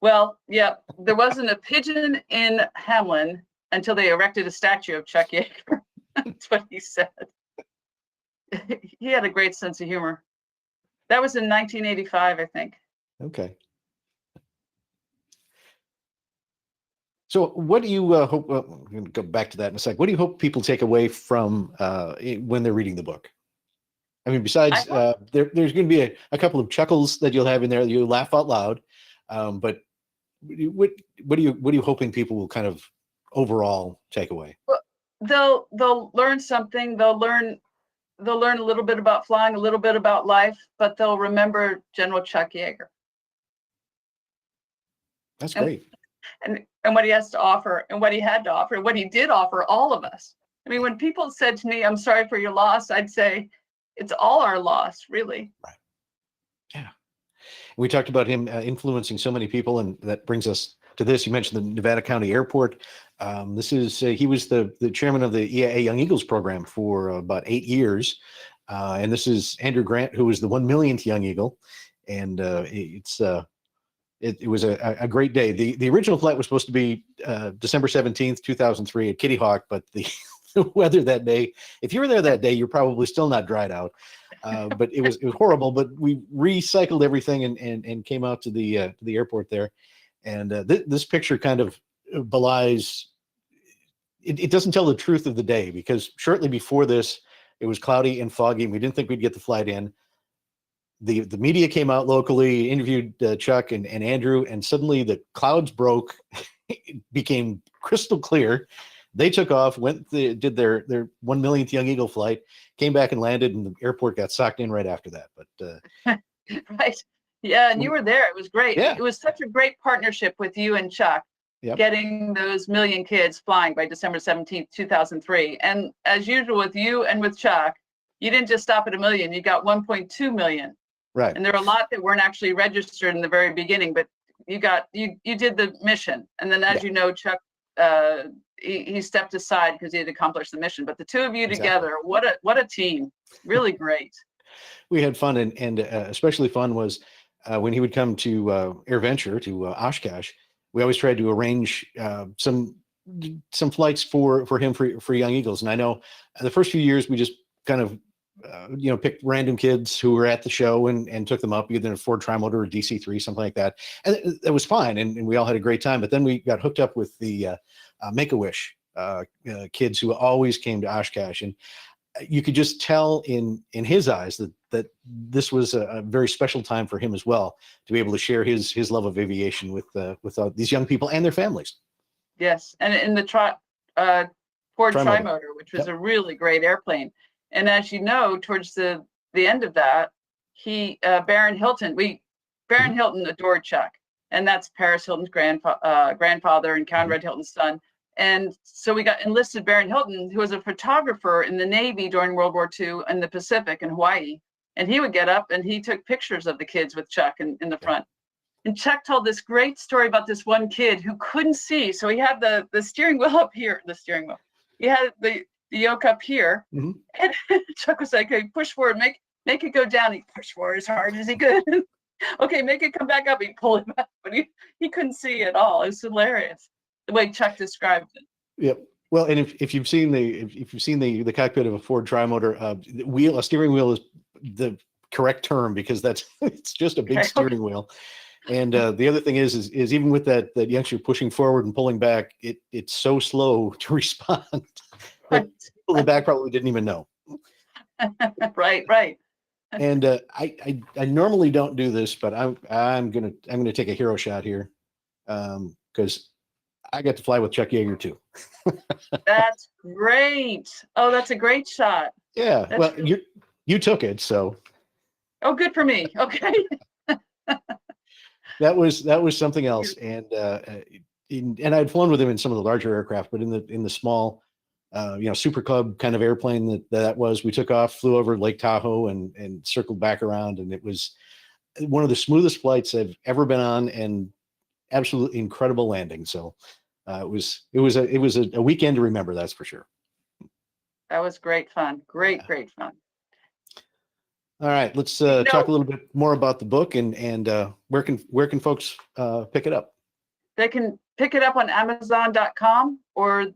Well, yeah, there wasn't a pigeon in Hamlin until they erected a statue of Chuck Yeager. That's what he said. He had a great sense of humor. That was in 1985, I think. Okay. So what do you hope, well, I'm going to go back to that in a sec. What do you hope people take away from when they're reading the book? I mean, besides, there's going to be a couple of chuckles that you'll have in there that you laugh out loud. But what are you hoping people will kind of overall take away? Well, they'll learn something. They'll learn a little bit about flying, a little bit about life, but they'll remember General Chuck Yeager. That's great. And what he has to offer, and what he had to offer, and what he did offer all of us. I mean, when people said to me, "I'm sorry for your loss," I'd say, it's all our loss, really. Right. Yeah. We talked about him influencing so many people, and that brings us to this. You mentioned the Nevada County Airport. This is he was the chairman of the EAA Young Eagles program for about 8 years, and this is Andrew Grant, who was the 1 millionth Young Eagle, and it was a great day. The original flight was supposed to be December 17th, 2003 at Kitty Hawk, but the weather that day, if you were there that day, you're probably still not dried out. But it was horrible, but we recycled everything and came out to the airport there. And this picture kind of belies, it doesn't tell the truth of the day, because shortly before this, it was cloudy and foggy, and we didn't think we'd get the flight in. The media came out locally, interviewed Chuck and Andrew, and suddenly the clouds broke. It became crystal clear. They took off, did their 1 millionth Young Eagle flight, came back and landed, and the airport got socked in right after that. But right, yeah, and you were there. It was great. Yeah. It was such a great partnership with you and Chuck, getting those million kids flying by December 17th, 2003. And as usual with you and with Chuck, you didn't just stop at 1 million. You got 1.2 million. Right. And there were a lot that weren't actually registered in the very beginning, but you did the mission. And then, as you know, Chuck, he stepped aside because he had accomplished the mission. But the two of you together, what a team! Really great. We had fun, and especially fun was when he would come to AirVenture, to Oshkosh. We always tried to arrange some flights for him for Young Eagles. And I know the first few years we just kind of picked random kids who were at the show and took them up, either in a Ford Trimotor or DC-3, something like that. And it was fine, and we all had a great time. But then we got hooked up with the Make-A-Wish kids who always came to Oshkosh, and you could just tell in his eyes that this was a very special time for him as well, to be able to share his love of aviation with these young people and their families. Yes, and in the Ford Trimotor, which was a really great airplane. And as you know, towards the end of that, Baron Hilton adored Chuck, and that's Paris Hilton's grandfather and Conrad Hilton's son. And so we got enlisted Baron Hilton, who was a photographer in the Navy during World War II in the Pacific in Hawaii. And he would get up and he took pictures of the kids with Chuck in the front. And Chuck told this great story about this one kid who couldn't see. So he had the steering wheel up here, he had the yoke up here. Mm-hmm. And Chuck was like, "Okay, push forward, make it go down." He pushed forward as hard as he could. "Okay, make it come back up." He pulled it back, but he couldn't see at all. It was hilarious the way Chuck described it. Yep. Well, and if you've seen the cockpit of a Ford Trimotor, a steering wheel is the correct term, because it's just a big steering wheel. And the other thing is even with that youngster pushing forward and pulling back, it's so slow to respond. People in the back probably didn't even know. Right. And I normally don't do this, but I'm gonna take a hero shot here, because I got to fly with Chuck Yeager too. That's great. Oh, that's a great shot. Yeah. Well, you took it, so. Oh, good for me. Okay. That was something else, and I'd flown with him in some of the larger aircraft, but in the small, Super Cub kind of airplane that was, we took off, flew over Lake Tahoe, and circled back around, and it was one of the smoothest flights I've ever been on, and absolutely incredible landing. So it was a weekend to remember, that's for sure. That was great fun. Great fun. All right, let's talk a little bit more about the book, and where can folks pick it up? They can pick it up on Amazon.com, or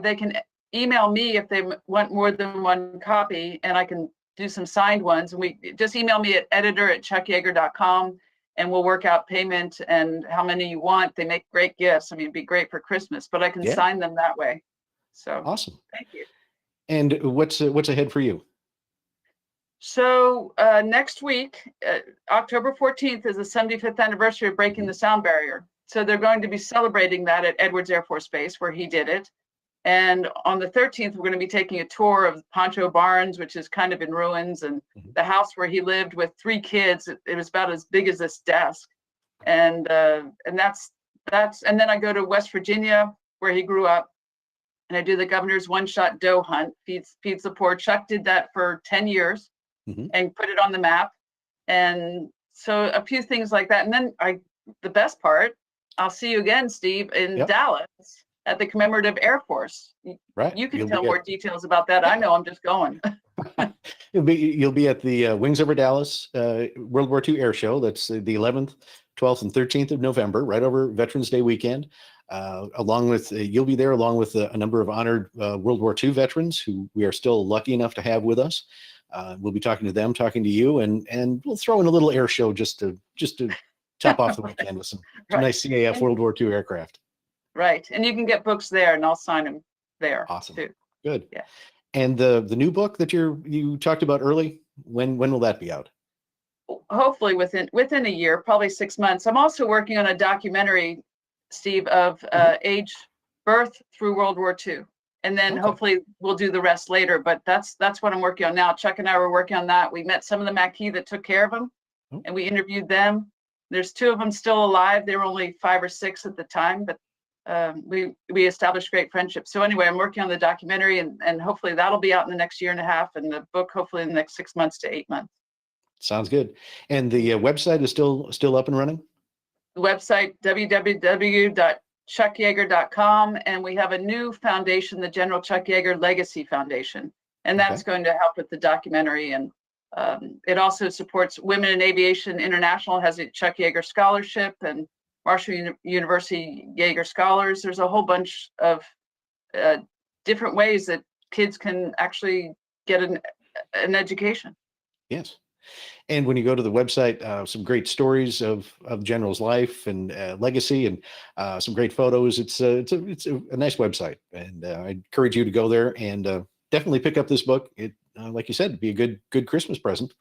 they can email me if they want more than one copy, and I can do some signed ones. And just email me at editor@chuckyeager.com, and we'll work out payment and how many you want. They make great gifts. I mean, it'd be great for Christmas, but I can Yeah. sign them that way. So Awesome. thank you. And what's ahead for you? So next week, October 14th, is the 75th anniversary of breaking the sound barrier. So they're going to be celebrating that at Edwards Air Force Base, where he did it. And on the 13th, we're going to be taking a tour of Poncho Barns, which is kind of in ruins, and the house where he lived with 3 kids. It was about as big as this desk. And that's, and then I go to West Virginia, where he grew up, and I do the governor's one-shot doe hunt, feeds the poor. Chuck did that for 10 years and put it on the map. And so a few things like that. And then the best part, I'll see you again, Steve, in Dallas at the Commemorative Air Force. Right. You can tell more details about that. I know, I'm just going. You'll be at the Wings Over Dallas World War II Air Show. That's the 11th, 12th, and 13th of November, right over Veterans Day weekend. Along with you'll be there along with a number of honored World War II veterans who we are still lucky enough to have with us. We'll be talking to them, talking to you, and we'll throw in a little air show just to top off the weekend with some nice CAF World War II aircraft. Right, and you can get books there, and I'll sign them there. Awesome, too. Good. Yeah. And the new book that you talked about early, when will that be out? Hopefully within a year, probably 6 months. I'm also working on a documentary, Steve, of age birth through World War II. And then hopefully we'll do the rest later. But that's what I'm working on now. Chuck and I were working on that. We met some of the Maquis that took care of him, and we interviewed them. There's 2 of them still alive. They were only 5 or 6 at the time, but we established great friendship. So anyway, I'm working on the documentary, and hopefully that'll be out in the next year and a half, and the book hopefully in the next 6 months to 8 months. Sounds good. And the website is still up and running? The website, www.chuckyeager.com, and we have a new foundation, the General Chuck Yeager Legacy Foundation, and that's going to help with the documentary. And it also supports Women in Aviation International, has a Chuck Yeager Scholarship, and Marshall University Yeager Scholars. There's a whole bunch of different ways that kids can actually get an education. Yes. And when you go to the website, some great stories of General's life and legacy, and some great photos. It's a nice website, and I encourage you to go there and definitely pick up this book. It, like you said, it'd be a good Christmas present.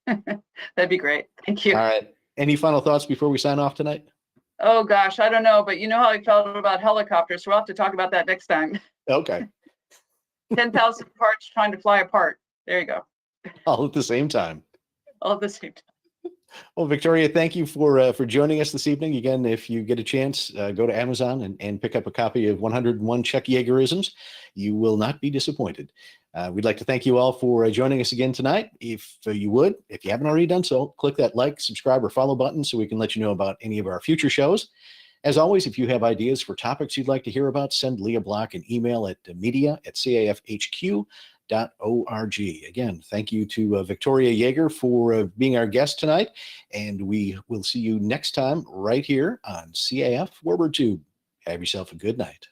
That'd be great. Thank you. All right. Any final thoughts before we sign off tonight? Oh gosh, I don't know, but you know how I felt about helicopters, so we'll have to talk about that next time. Okay. 10,000 parts trying to fly apart. There you go. All at the same time. All at the same time. Well, Victoria, thank you for joining us this evening. Again, if you get a chance, go to Amazon and pick up a copy of 101 Chuck YEAGER-isms. You will not be disappointed. We'd like to thank you all for joining us again tonight. If you haven't already done so, click that like, subscribe, or follow button so we can let you know about any of our future shows. As always, if you have ideas for topics you'd like to hear about, send Leah Block an email at media@cafhq.org. Again, thank you to Victoria Yeager for being our guest tonight, and we will see you next time right here on CAF Warbird Tube. Have yourself a good night.